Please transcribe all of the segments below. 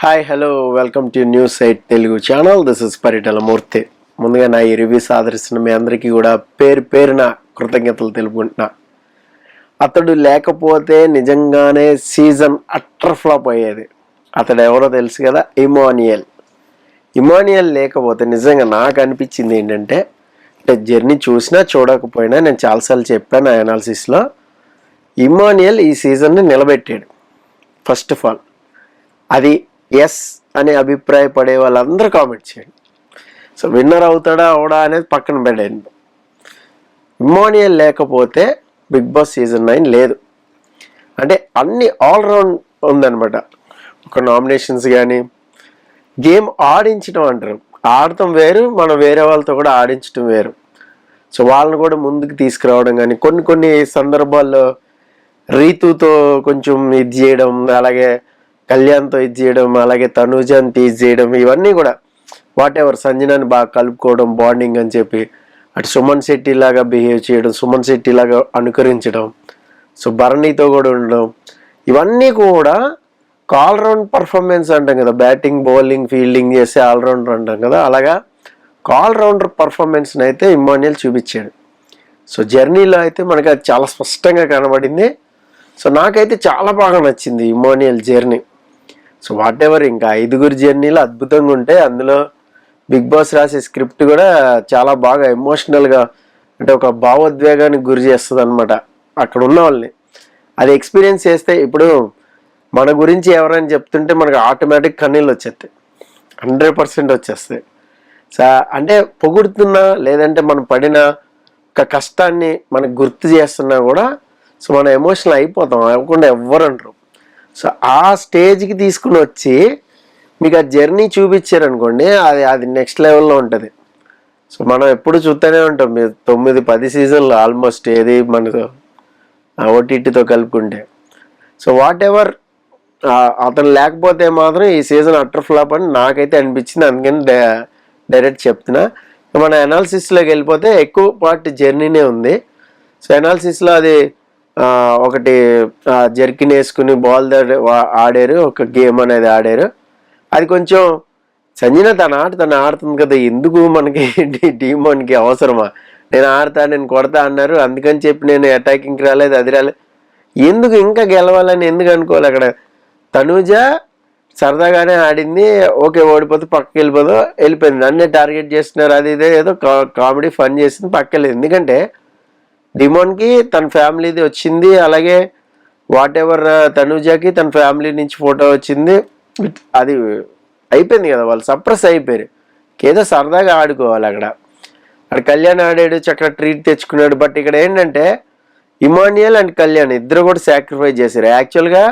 Hi hello welcome to news site Telugu channel. This is Paritala Murthy. ముందుగా నా ఈ రివ్యూస్ ఆదరిస్తున్న మీ అందరికీ కూడా పేరున కృతజ్ఞతలు తెలుపుకుంటున్నా. అతడు లేకపోతే నిజంగానే సీజన్ అట్టర్ ఫ్లాప్ అయ్యేది. అతడు ఎవరో తెలుసు కదా, ఇమానియల్ లేకపోతే నిజంగా నాకు అనిపించింది ఏంటంటే, జర్నీ చూసినా చూడకపోయినా నేను చాలాసార్లు చెప్పాను ఆ అనాలిసిస్లో, ఇమానియల్ ఈ సీజన్ని నిలబెట్టాడు. ఫస్ట్ ఆఫ్ ఆల్ అది ఎస్ అనే అభిప్రాయపడే వాళ్ళందరూ కామెంట్ చేయండి. సో విన్నర్ అవుతాడా అవడా అనేది పక్కన పెట్టండి. ఇమానియల్ లేకపోతే బిగ్ బాస్ సీజన్ 9 లేదు. అంటే అన్ని ఆల్రౌండ్ ఉందన్నమాట. ఒక నామినేషన్స్ కానీ గేమ్ ఆడించడం అంటారు, ఆడటం వేరు, మనం వేరే వాళ్ళతో కూడా ఆడించడం వేరు. సో వాళ్ళని కూడా ముందుకు తీసుకురావడం కానీ, కొన్ని సందర్భాల్లో రీతుతో కొంచెం ఇది చేయడం, అలాగే కళ్యాణ్తో ఇది చేయడం, అలాగే తనూజాని తీసి చేయడం, ఇవన్నీ కూడా వాట్ ఎవర్, సంజనాని బాగా కలుపుకోవడం, బాండింగ్ అని చెప్పి అటు సుమన్ శెట్టి లాగా బిహేవ్ చేయడం, సుమన్ శెట్టి లాగా అనుకరించడం, సో భరణితో కూడా ఉండడం, ఇవన్నీ కూడా ఆల్రౌండ్ పర్ఫార్మెన్స్ అంటాం కదా. బ్యాటింగ్, బౌలింగ్, ఫీల్డింగ్ చేసే ఆల్రౌండర్ అంటాం కదా, అలాగా ఆల్రౌండర్ పర్ఫార్మెన్స్ని అయితే ఇమానియల్ చూపించాడు. సో జర్నీలో అయితే మనకి అది చాలా స్పష్టంగా కనబడింది. సో నాకైతే చాలా బాగా నచ్చింది Emmanuel journey. So what ever, ఇంకా 5 జర్నీలు అద్భుతంగా ఉంటాయి. అందులో బిగ్ బాస్ రాసే స్క్రిప్ట్ కూడా చాలా బాగా ఎమోషనల్గా, అంటే ఒక భావోద్వేగానికి గురి చేస్తుంది అనమాట అక్కడ ఉన్న వాళ్ళని. అది ఎక్స్పీరియన్స్ చేస్తే, ఇప్పుడు మన గురించి ఎవరైనా చెప్తుంటే మనకు ఆటోమేటిక్ కన్నీళ్ళు వచ్చేస్తాయి, 100% వచ్చేస్తాయి. సో అంటే పొగుడుతున్నా, లేదంటే మనం పడిన ఒక కష్టాన్ని మనకు గుర్తు చేస్తున్నా కూడా సో మనం ఎమోషనల్ అయిపోతాం, అవ్వకుండా ఎవ్వరు అంటారు. సో ఆ స్టేజ్కి తీసుకుని వచ్చి మీకు ఆ జర్నీ చూపించారనుకోండి, అది నెక్స్ట్ లెవెల్లో ఉంటుంది. సో మనం ఎప్పుడు చూస్తూనే ఉంటాం, మీరు 9-10 సీజన్లు ఆల్మోస్ట్, ఏది మనతో ఓటీటీతో కలుపుకుంటే. సో వాట్ ఎవర్, అతను లేకపోతే మాత్రం ఈ సీజన్ అట్టర్ ఫ్లాప్ అని నాకైతే అనిపించింది. అందుకని డైరెక్ట్ చెప్తున్నా. మన అనాలిసిస్లోకి వెళ్ళిపోతే ఎక్కువ పార్ట్ జర్నీనే ఉంది. సో అనాలిసిస్లో అది ఒకటి జర్కిన్ వేసుకుని బాల్ ఆడారు, ఒక గేమ్ అనేది ఆడారు. అది కొంచెం సంజన తన ఆడుతుంది కదా, ఎందుకు మనకి డీమోన్కి అవసరమా, నేను కొడతా అన్నారు, అందుకని చెప్పి నేను అటాకింగ్కి రాలేదు, అది రాలేదు, ఎందుకు ఇంకా గెలవాలని ఎందుకు అనుకోవాలి. అక్కడ తనూజ సరదాగానే ఆడింది, ఓకే ఓడిపోతే పక్కకి వెళ్ళిపోయింది, నన్నే టార్గెట్ చేస్తున్నారు, అది ఇదే ఏదో కామెడీ ఫన్ చేసింది, పక్కలేదు. ఎందుకంటే డిమోన్కి తన ఫ్యామిలీది వచ్చింది, అలాగే వాట్ ఎవర్ తనూజాకి తన ఫ్యామిలీ నుంచి ఫోటో వచ్చింది, అది అయిపోయింది కదా, వాళ్ళు సప్రెస్ అయిపోయారు. ఏదో సరదాగా ఆడుకోవాలి. అక్కడ కళ్యాణ్ ఆడాడు, చక్కగా ట్రీట్ తెచ్చుకున్నాడు. బట్ ఇక్కడ ఏంటంటే ఇమానియల్ అండ్ కళ్యాణ్ ఇద్దరు కూడా సాక్రిఫైస్ చేశారు. యాక్చువల్గా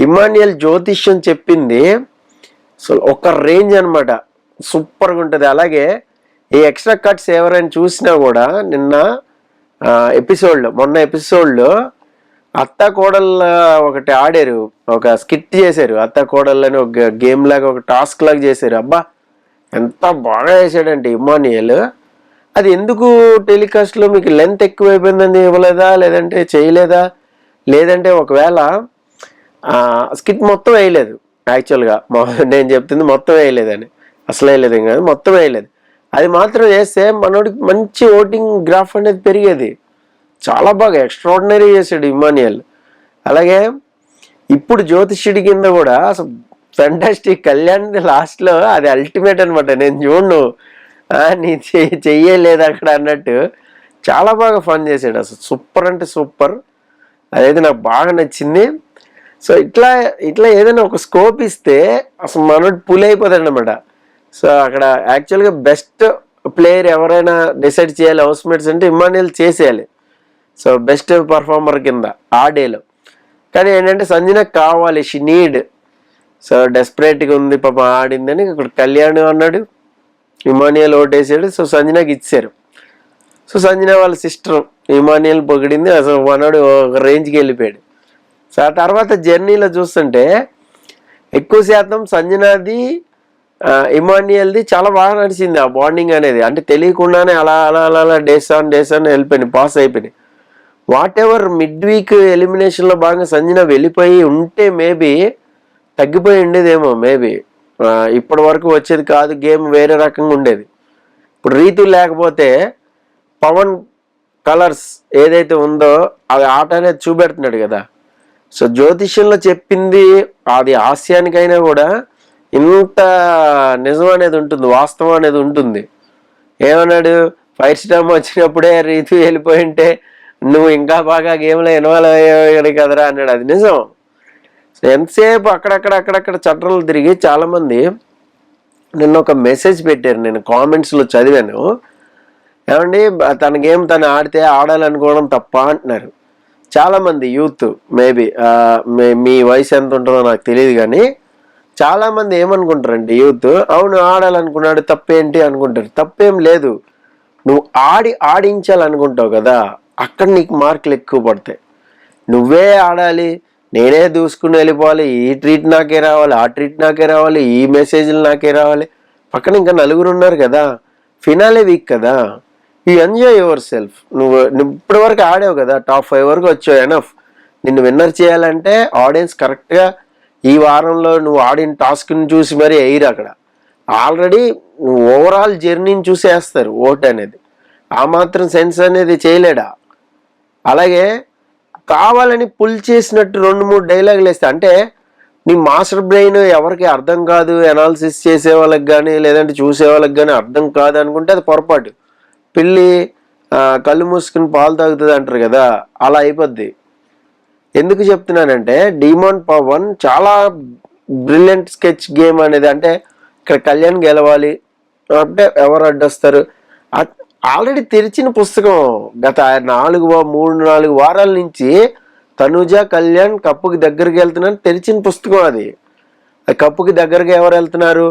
ఇమానియల్ జ్యోతిష్యం చెప్పింది సో ఒక రేంజ్ అనమాట, సూపర్గా ఉంటుంది. అలాగే ఈ ఎక్స్ట్రా కట్స్ ఎవరైనా చూసినా కూడా మొన్న ఎపిసోడ్లో అత్త కోడళ్ళ ఒకటి ఆడారు, ఒక స్కిట్ చేశారు, అత్త కోడళ్ళని ఒక గేమ్ లాగా, ఒక టాస్క్ లాగా చేశారు. అబ్బా ఎంత బాగా చేశాడంటే ఇమానియల్. అది ఎందుకు టెలికాస్ట్లో మీకు లెంత్ ఎక్కువైపోయిందని ఇవ్వలేదా, లేదంటే చేయలేదా, లేదంటే ఒకవేళ స్కిట్ మొత్తం వేయలేదు. యాక్చువల్గా నేను చెప్తుంది మొత్తం వేయలేదని, అసలు వేయలేదు కాదు, మొత్తం వేయలేదు. అది మాత్రం చేస్తే మనోడికి మంచి ఓటింగ్ గ్రాఫ్ అనేది పెరిగేది. చాలా బాగా ఎక్స్ట్రాడినరీ చేశాడు ఇమానియల్. అలాగే ఇప్పుడు జ్యోతిష్యుడి కింద కూడా అసలు ఫెంటాస్టిక్. కళ్యాణ్ లాస్ట్లో అది అల్టిమేట్ అనమాట. నేను చూడను, నీ చెయ్యలేదు అక్కడ అన్నట్టు చాలా బాగా ఫన్ చేశాడు. అసలు సూపర్ అంటే సూపర్. అదైతే నాకు బాగా నచ్చింది. సో ఇట్లా ఏదైనా ఒక స్కోప్ ఇస్తే అసలు మనోడు పుల్ అయిపోతాడు అనమాట. సో అక్కడ యాక్చువల్గా బెస్ట్ ప్లేయర్ ఎవరైనా డిసైడ్ చేయాలి హౌస్మేట్స్ అంటే ఇమానియల్ చేసేయాలి. సో బెస్ట్ పర్ఫార్మర్ కింద ఆ డేలో. కానీ ఏంటంటే సంజనకు కావాలి, షీ నీడ్. సో డెస్పరేట్గా ఉంది పాప, ఆడిందని ఇక్కడ కళ్యాణ్ అన్నాడు, ఇమానియల్ ఓటేసాడు. సో సంజనకి ఇచ్చారు. సో సంజన వాళ్ళ సిస్టర్ ఇమానియల్ పొగిడింది. అసలు మనోడు ఒక రేంజ్కి వెళ్ళిపోయాడు. సో ఆ తర్వాత జర్నీలో చూస్తుంటే ఎక్కువ శాతం సంజనాది ఇమానియల్ది చాలా బాగా నడిచింది ఆ బాండింగ్ అనేది. అంటే తెలియకుండానే అలా డేస్ ఆన్ వెళ్ళిపోయినాయి, పాస్ అయిపోయినాయి. వాట్ ఎవర్ మిడ్ వీక్ ఎలిమినేషన్లో భాగంగా సంజన వెళ్ళిపోయి ఉంటే మేబీ తగ్గిపోయి ఉండేదేమో మేబీ. ఇప్పటి వరకు వచ్చేది కాదు, గేమ్ వేరే రకంగా ఉండేది. ఇప్పుడు రీతు లేకపోతే పవన్ కలర్స్ ఏదైతే ఉందో అది ఆట అనేది చూపెడుతున్నాడు కదా. సో జ్యోతిష్యంలో చెప్పింది అది హాస్యానికైనా కూడా ఇంత నిజం అనేది ఉంటుంది, వాస్తవం అనేది ఉంటుంది. ఏమన్నాడు, ఫైర్ స్టామ్ వచ్చినప్పుడే రీతు వెళ్ళిపోయి ఉంటే నువ్వు ఇంకా బాగా గేమ్లో ఇన్వాల్వ్ అయ్యాడు కదరా అన్నాడు. అది నిజం. సో ఎంతసేపు అక్కడక్కడ చట్టాలు తిరిగి చాలామంది నిన్న ఒక మెసేజ్ పెట్టారు, నేను కామెంట్స్లో చదివాను. ఏమండి తన గేమ్ తను ఆడితే ఆడాలనుకోవడం తప్ప అంటున్నారు చాలామంది యూత్. మేబీ మీ వయసు ఎంత ఉంటుందో నాకు తెలియదు, కానీ చాలామంది ఏమనుకుంటారంటే యూత్, అవును ఆడాలనుకున్నాడు తప్పేంటి అనుకుంటారు. తప్పేం లేదు, నువ్వు ఆడించాలనుకుంటావు కదా, అక్కడ నీకు మార్కులు ఎక్కువ పడతాయి. నువ్వే ఆడాలి, నేనే దూసుకుని వెళ్ళిపోవాలి, ఈ ట్రీట్ నాకే రావాలి, ఆ ట్రీట్ నాకే రావాలి, ఈ మెసేజ్లు నాకే రావాలి, పక్కన ఇంకా నలుగురు ఉన్నారు కదా, ఫినాలే వీక్ కదా. You enjoy your self. నువ్వు ఇప్పటి వరకు ఆడావు కదా, టాప్ 5 వరకు వచ్చావు, ఎనఫ్. నిన్ను విన్నర్ చేయాలంటే ఆడియన్స్ కరెక్ట్గా ఈ వారంలో నువ్వు ఆడిన టాస్క్ని చూసి మరీ వేయరు. అక్కడ ఆల్రెడీ నువ్వు ఓవరాల్ జర్నీని చూసేస్తారు ఓట్ అనేది. ఆ మాత్రం సెన్స్ అనేది చేయలేడా. అలాగే కావాలని పుల్ చేసినట్టు 2-3 డైలాగులు వేస్తే, అంటే నీ మాస్టర్ బ్రెయిన్ ఎవరికి అర్థం కాదు, ఎనాలిసిస్ చేసే వాళ్ళకి కానీ లేదంటే చూసే వాళ్ళకి కానీ అర్థం కాదు అనుకుంటే అది పొరపాటు. పిల్లి కళ్ళు మూసుకుని పాలు తాగుతుంది అంటారు కదా, అలా అయిపోద్ది. ఎందుకు చెప్తున్నానంటే డీమాన్ పవన్ చాలా బ్రిలియంట్ స్కెచ్ గేమ్ అనేది. అంటే ఇక్కడ కళ్యాణ్ గెలవాలి అంటే ఎవరు అడ్డొస్తారు, ఆల్రెడీ తెరిచిన పుస్తకం. గత 3-4 వారాల నుంచి తనుజ కళ్యాణ్ కప్పుకి దగ్గరికి వెళ్తున్నారు, తెరిచిన పుస్తకం అది. కప్పుకి దగ్గరగా ఎవరు వెళ్తున్నారు,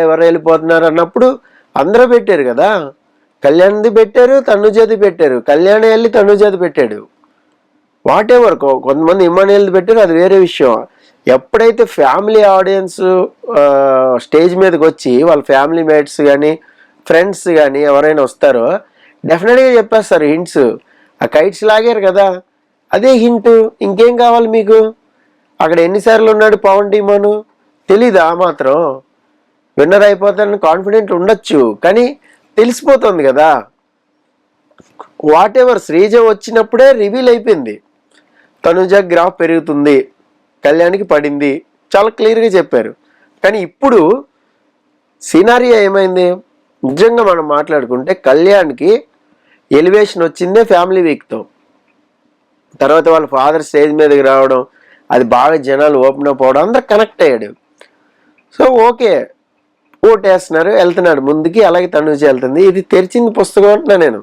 ఎవరు వెళ్ళిపోతున్నారు అన్నప్పుడు అందరూ పెట్టారు కదా. కళ్యాణ్ది పెట్టారు, తనుజది పెట్టారు, కళ్యాణ్ వెళ్ళి తనుజది పెట్టాడు. వాట్ ఎవర్, కొంతమంది ఇమానియల్ది పెట్టారు, అది వేరే విషయం. ఎప్పుడైతే ఫ్యామిలీ ఆడియన్స్ స్టేజ్ మీదకి వచ్చి వాళ్ళ ఫ్యామిలీ మేట్స్ కానీ ఫ్రెండ్స్ కానీ ఎవరైనా వస్తారో డెఫినెట్గా చెప్పేస్తారు హింట్స్. ఆ కైట్స్ లాగారు కదా, అదే హింట్. ఇంకేం కావాలి మీకు? అక్కడ ఎన్నిసార్లు ఉన్నాడు పవన్ డీమాను తెలీదా? మాత్రం విన్నర్ అయిపోతానని కాన్ఫిడెంట్ ఉండొచ్చు, కానీ తెలిసిపోతుంది కదా. వాట్ ఎవర్, శ్రీజ వచ్చినప్పుడే రివీల్ అయిపోయింది. తనుజ గ్రాఫ్ పెరుగుతుంది, కళ్యాణ్కి పడింది, చాలా క్లియర్గా చెప్పారు. కానీ ఇప్పుడు సినారియో ఏమైంది? నిజంగా మనం మాట్లాడుకుంటే కళ్యాణ్కి ఎలివేషన్ వచ్చిందే ఫ్యామిలీ వీక్తో. తర్వాత వాళ్ళ ఫాదర్ స్టేజ్ మీదకి రావడం, అది బాగా జనాలు ఓపెన్ అప్ అవడం, అందరు కనెక్ట్ అయ్యాడు. సో ఓకే, ఓటేస్తున్నారు, వెళ్తున్నాడు ముందుకి. అలాగే తనుజ వెళ్తుంది. ఇది తెరిచింది పుస్తకం అంటున్నా నేను,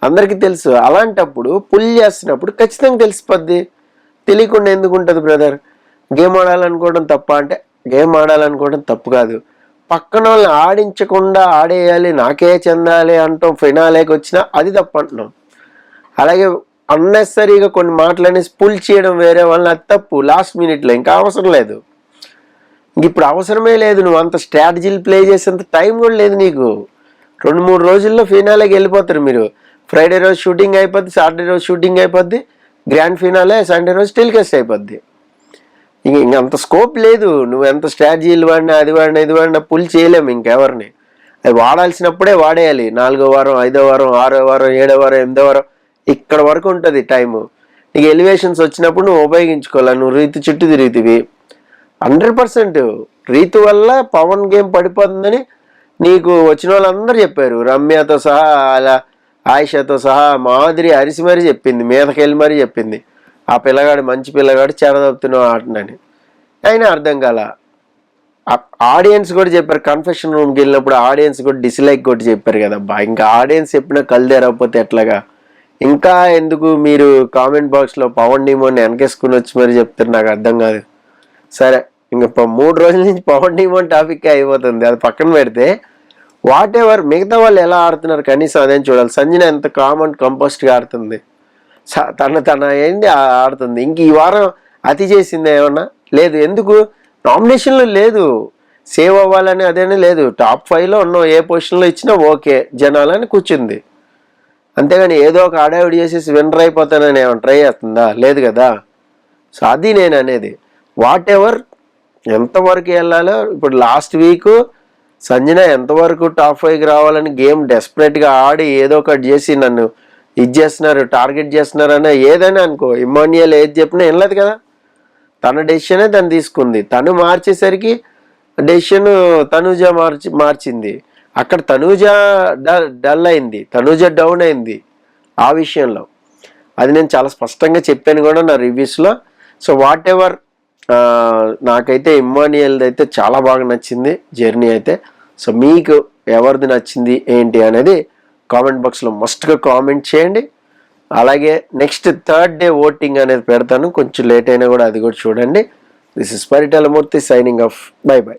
అందరికీ తెలుసు. అలాంటప్పుడు పుల్ చేస్తున్నప్పుడు ఖచ్చితంగా తెలిసిపోద్ది. తెలియకుండా ఎందుకు ఉంటుంది బ్రదర్? గేమ్ ఆడాలనుకోవడం తప్ప అంటే, గేమ్ ఆడాలనుకోవడం తప్పు కాదు. పక్కన వాళ్ళని ఆడించకుండా ఆడేయాలి, నాకే చెందాలి అంటాం, ఫినాలేకి వచ్చినా అది తప్పు అంటున్నాం. అలాగే అన్నెసరీగా కొన్ని మాటలని పుల్ చేయడం వేరే వాళ్ళని, అది తప్పు. లాస్ట్ మినిట్లో ఇంకా అవసరం లేదు, ఇప్పుడు అవసరమే లేదు. నువ్వు అంత స్ట్రాటజీలు ప్లే చేసేంత టైం కూడా లేదు నీకు. 2-3 రోజుల్లో ఫినాలేకి వెళ్ళిపోతారు మీరు. ఫ్రైడే రోజు షూటింగ్ అయిపోద్ది, సాటర్డే రోజు షూటింగ్ అయిపోద్ది, గ్రాండ్ ఫినాలే సండే రోజు టెలికాస్ట్ అయిపోద్ది. ఇంకంత స్కోప్ లేదు. నువ్వు ఎంత స్ట్రాటజీలు వాడినా, అది వాడినా, ఇది వాడినా పుల్ చేయలేము ఇంకెవరిని. అది వాడాల్సినప్పుడే వాడేయాలి. 4వ వారం, 5వ వారం, 6వ వారం, 7వ వారం, 8వ వారం, ఇక్కడ వరకు ఉంటుంది టైము. నీకు ఎలివేషన్స్ వచ్చినప్పుడు నువ్వు ఉపయోగించుకోవాలి. నువ్వు రీతు చుట్టూ తిరుగుతీవి. 100% రీతు వల్ల పవన్ గేమ్ పడిపోతుందని నీకు వచ్చిన వాళ్ళందరూ చెప్పారు. రమ్యతో సహా, అలా ఆయిషాతో సహా, మాదిరి అరిసి మరీ చెప్పింది, మీదకెళ్ళి మరీ చెప్పింది, ఆ పిల్లగాడు మంచి పిల్లగాడు, చెడదొప్పుతున్నావు ఆటనని. అయినా అర్థం కాల. ఆడియన్స్ కూడా చెప్పారు, కన్ఫెషన్ రూమ్కి వెళ్ళినప్పుడు ఆడియన్స్ కూడా డిస్లైక్ కూడా చెప్పారు కదా. ఇంకా ఆడియన్స్ చెప్పినా కళ్ళు తెరవకపోతే ఎట్లాగా? ఇంకా ఎందుకు మీరు కామెంట్ బాక్స్లో పవన్ డీమోని వెనకేసుకుని వచ్చి మరి చెప్తారు? నాకు అర్థం కాదు. సరే, ఇంకా 3 రోజుల నుంచి పవన్ డీమోన్ టాపిక్ అయిపోతుంది, అది పక్కన పెడితే వాట్ ఎవర్ మిగతా వాళ్ళు ఎలా ఆడుతున్నారు కనీసం అదేం చూడాలి. సంజన ఎంత కామ్ అండ్ కంపోస్ట్గా ఆడుతుంది, తన ఏంది ఆడుతుంది. ఇంక ఈ వారం అతి చేసింది ఏమన్నా లేదు. ఎందుకు నామినేషన్లో లేదు, సేవ్ అవ్వాలని అదేనే లేదు. టాప్ 5లో ఉన్నావు, ఏ పొజిషన్లో ఇచ్చినా ఓకే జనాలని కూర్చుంది. అంతేగాని ఏదో ఒక ఆడావిడి చేసేసి విన్నర్ అయిపోతానని ఏమైనా ట్రై చేస్తుందా? లేదు కదా. సో అది నేను అనేది. వాట్ ఎవర్ ఎంతవరకు వెళ్ళాలో. ఇప్పుడు లాస్ట్ వీక్ సంజన ఎంతవరకు టాప్ 5కి రావాలని గేమ్ డెస్పరేట్గా ఆడి ఏదో ఒకటి చేసి నన్ను ఇది చేస్తున్నారు, టార్గెట్ చేస్తున్నారు అన్న ఏదైనా అనుకో, ఇమాన్యుయల్ ఏది చెప్పినా వెళ్ళదు కదా. తన డెసిషనే తను తీసుకుంది. తను మార్చేసరికి డెసిషన్ తనూజ మార్చింది. అక్కడ తనూజ డల్ అయింది, తనూజ డౌన్ అయింది ఆ విషయంలో. అది నేను చాలా స్పష్టంగా చెప్పాను కూడా నా రివ్యూస్లో. సో వాట్ ఎవర్, నాకైతే ఇమ్మాన్యుయల్ది అయితే చాలా బాగా నచ్చింది జర్నీ అయితే. సో మీకు ఎవరిది నచ్చింది ఏంటి అనేది కామెంట్ బాక్స్లో మస్ట్గా కామెంట్ చేయండి. అలాగే నెక్స్ట్ థర్డ్ డే ఓటింగ్ అనేది పెడతాను, కొంచెం లేట్ అయినా కూడా అది కూడా చూడండి. This is Paritala Murthy signing off. By by.